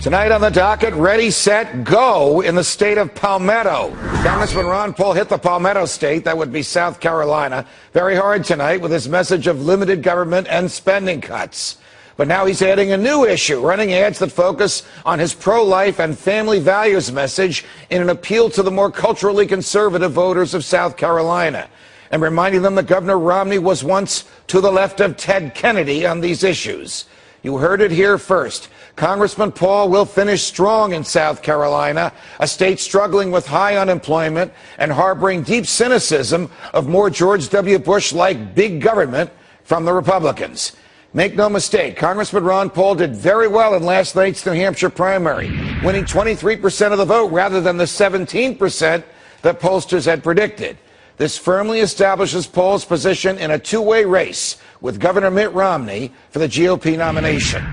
Tonight on the docket, ready, set, go in the state of Palmetto. Congressman Ron Paul hit the Palmetto state, that would be South Carolina, very hard tonight with his message of limited government and spending cuts. But now he's adding a new issue, running ads that focus on his pro-life and family values message in an appeal to the more culturally conservative voters of South Carolina, and reminding them that Governor Romney was once to the left of Ted Kennedy on these issues. You heard it here first. Congressman Paul will finish strong in South Carolina, a state struggling with high unemployment and harboring deep cynicism of more George W. Bush-like big government from the Republicans. Make no mistake, Congressman Ron Paul did very well in last night's New Hampshire primary, winning 23% of the vote rather than the 17% that pollsters had predicted. This firmly establishes Paul's position in a two-way race with Governor Mitt Romney for the GOP nomination.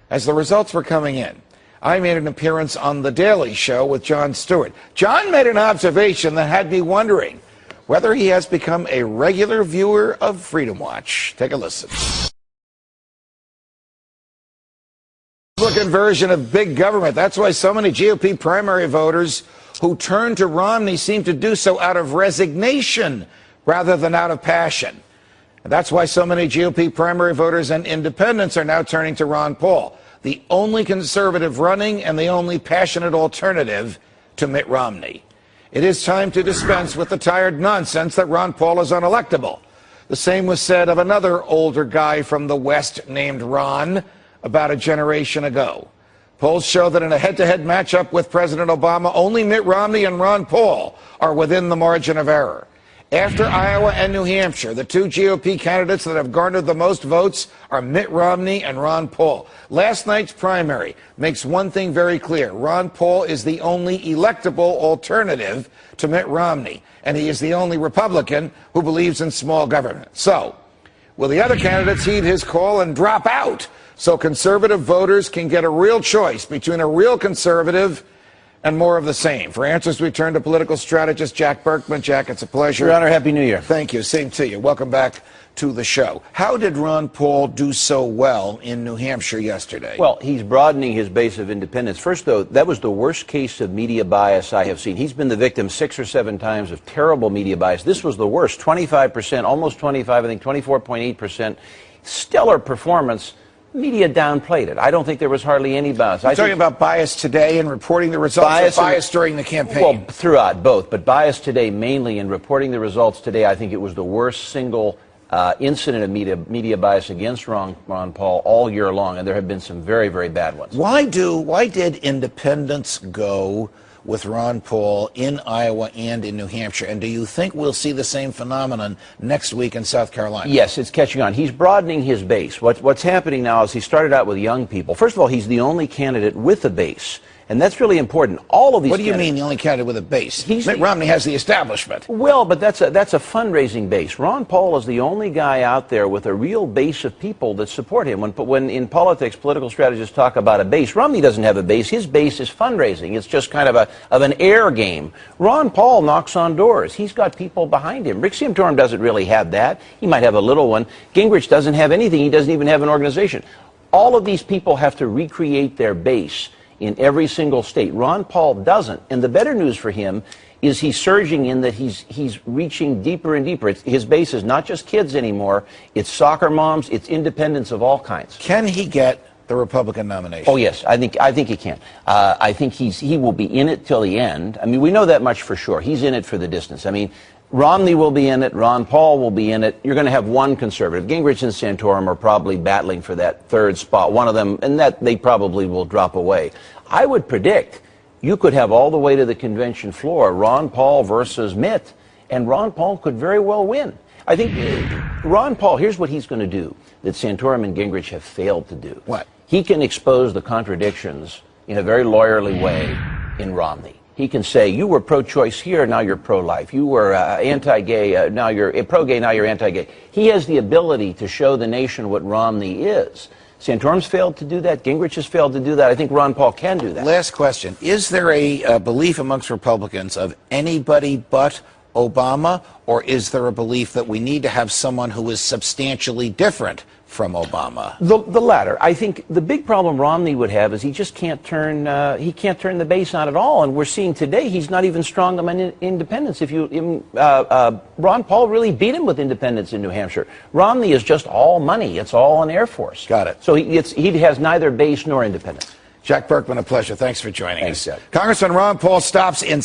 As the results were coming in, I made an appearance on The Daily Show with Jon Stewart. John made an observation that had me wondering whether he has become a regular viewer of Freedom Watch. Take a listen. Republican version of big government. That's why so many GOP primary voters who turn to Romney seem to do so out of resignation rather than out of passion. And that's why so many GOP primary voters and independents are now turning to Ron Paul, the only conservative running and the only passionate alternative to Mitt Romney. It is time to dispense with the tired nonsense that Ron Paul is unelectable. The same was said of another older guy from the West named Ron about a generation ago. Polls show that in a head-to-head matchup with President Obama, only Mitt Romney and Ron Paul are within the margin of error. After Iowa and New Hampshire, the two GOP candidates that have garnered the most votes are Mitt Romney and Ron Paul. Last night's primary makes one thing very clear. Ron Paul is the only electable alternative to Mitt Romney, and he is the only Republican who believes in small government. So, will the other candidates heed his call and drop out so conservative voters can get a real choice between a real conservative and more of the same? For answers, we turn to political strategist Jack Burkman. Jack, it's a pleasure. Your Honor, Happy New Year. Thank you. Same to you. Welcome back to the show. How did Ron Paul do so well in New Hampshire yesterday? Well, he's broadening his base of independents. First, though, that was the worst case of media bias I have seen. He's been the victim 6 or 7 times of terrible media bias. This was the worst. 25%, almost 25, I think 24.8%. Stellar performance. Media downplayed it. I don't think there was hardly any bias. You're talking about bias today in reporting the results, or bias during the campaign? Well, throughout, both. But bias today mainly in reporting the results today. I think it was the worst single incident of media bias against Ron Paul all year long, and there have been some very, very bad ones. Why did independents go with Ron Paul in Iowa and in New Hampshire? And do you think we'll see the same phenomenon next week in South Carolina? Yes, it's catching on. He's broadening his base. What's happening now is he started out with young people. First of all, he's the only candidate with a base. And that's really important. All of these. What do you mean the only candidate with a base? Mitt Romney has the establishment. Well, but that's a fundraising base. Ron Paul is the only guy out there with a real base of people that support him. When in politics, political strategists talk about a base, Romney doesn't have a base. His base is fundraising. It's just kind of an air game. Ron Paul knocks on doors. He's got people behind him. Rick Santorum doesn't really have that. He might have a little one. Gingrich doesn't have anything. He doesn't even have an organization. All of these people have to recreate their base in every single state. Ron Paul doesn't. And the better news for him is he's surging in that he's reaching deeper and deeper. His base is not just kids anymore. It's soccer moms. It's independents of all kinds. Can he get the Republican nomination? Oh, yes. I think he can. I think he will be in it till the end. I mean, we know that much for sure. He's in it for the distance. I mean, Romney will be in it. Ron Paul will be in it. You're going to have one conservative. Gingrich and Santorum are probably battling for that third spot. One of them, and that they probably will drop away. I would predict you could have all the way to the convention floor Ron Paul versus Mitt, and Ron Paul could very well win. I think Ron Paul, here's what he's going to do that Santorum and Gingrich have failed to do. What? He can expose the contradictions in a very lawyerly way in Romney. He can say, you were pro-choice here, now you're pro-life. You were anti-gay, now you're pro-gay, now you're anti-gay. He has the ability to show the nation what Romney is. Santorum's failed to do that. Gingrich has failed to do that. I think Ron Paul can do that. Last question. Is there a belief amongst Republicans of anybody but Obama, or is there a belief that we need to have someone who is substantially different from Obama? The latter. I think the big problem Romney would have is he just can't turn the base on at all. And we're seeing today he's not even strong among independents. Ron Paul really beat him with independents in New Hampshire. Romney is just all money. It's all an Air Force. Got it. So he has neither base nor independents. Jack Burkman, a pleasure. Thanks for joining us. Jack. Congressman Ron Paul stops in